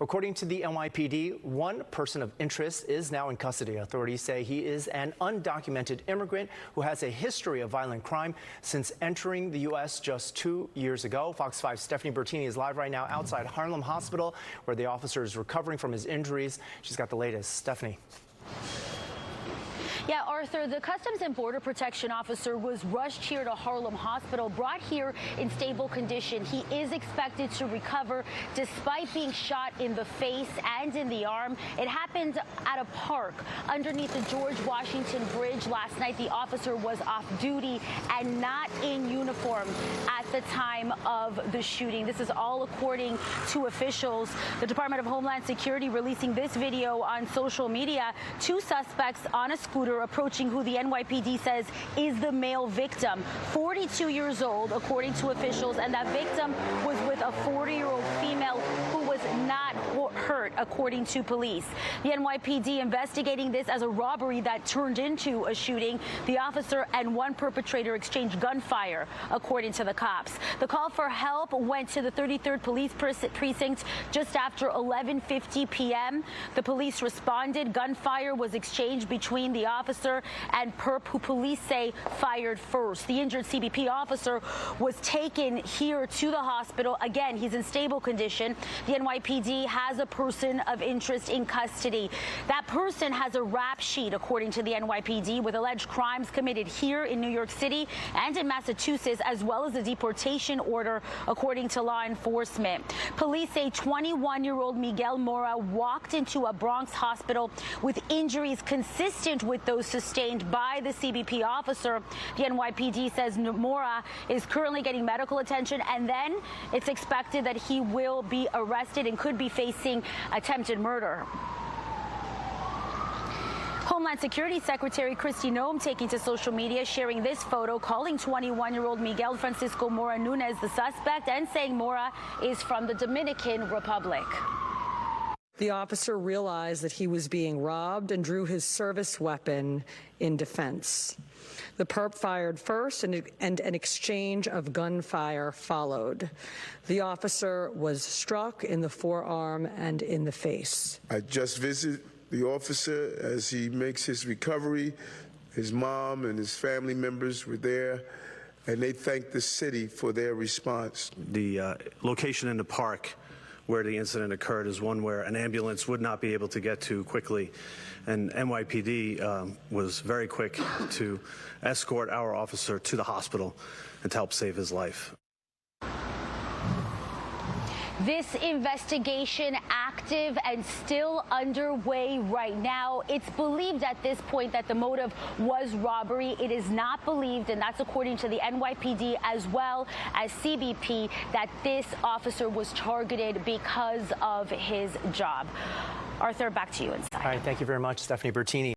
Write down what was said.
According to the NYPD, one person of interest is now in custody. Authorities say he is an undocumented immigrant who has a history of violent crime since entering the U.S. just 2 years ago. Fox 5's Stephanie Bertini is live right now outside Harlem Hospital, where the officer is recovering from his injuries. She's got the latest. Stephanie. Yeah, Arthur, the Customs and Border Protection officer was rushed here to Harlem Hospital, brought here in stable condition. He is expected to recover despite being shot in the face and in the arm. It happened at a park underneath the George Washington Bridge last night. The officer was off duty and not in uniform at the time of the shooting. This is all according to officials. The Department of Homeland Security releasing this video on social media. Two suspects on a scooter approaching who the NYPD says is the male victim, 42 years old, according to officials, and that victim was with a 40-year-old female who was not hurt, according to police. The NYPD investigating this as a robbery that turned into a shooting. The officer and one perpetrator exchanged gunfire, according to the cops. The call for help went to the 33rd Police Precinct just after 11:50 p.m. The police responded. Gunfire was exchanged between the officer and perp, who police say fired first. The injured CBP officer was taken here to the hospital. Again, he's in stable condition. The NYPD has a person of interest in custody. That person has a rap sheet, according to the NYPD, with alleged crimes committed here in New York City and in Massachusetts, as well as a deportation order, according to law enforcement. Police say 21-year-old Miguel Mora walked into a Bronx hospital with injuries consistent with those sustained by the CBP officer. The NYPD says Mora is currently getting medical attention, and then it's expected that he will be arrested and could be facing attempted murder. Homeland Security Secretary Kristi Noem taking to social media, sharing this photo, calling 21-year-old Miguel Francisco Mora Nunez the suspect, and saying Mora is from the Dominican Republic. The officer realized that he was being robbed and drew his service weapon in defense. The perp fired first, and an exchange of gunfire followed. The officer was struck in the forearm and in the face. I just visited the officer as he makes his recovery. His mom and his family members were there, and they thanked the city for their response. The location in the park where the incident occurred is one where an ambulance would not be able to get to quickly, and NYPD was very quick to escort our officer to the hospital and to help save his life. This investigation active and still underway right now. It's believed at this point that the motive was robbery. It is not believed, and that's according to the NYPD as well as CBP, that this officer was targeted because of his job. Arthur, back to you inside. All right, thank you very much, Stephanie Bertini.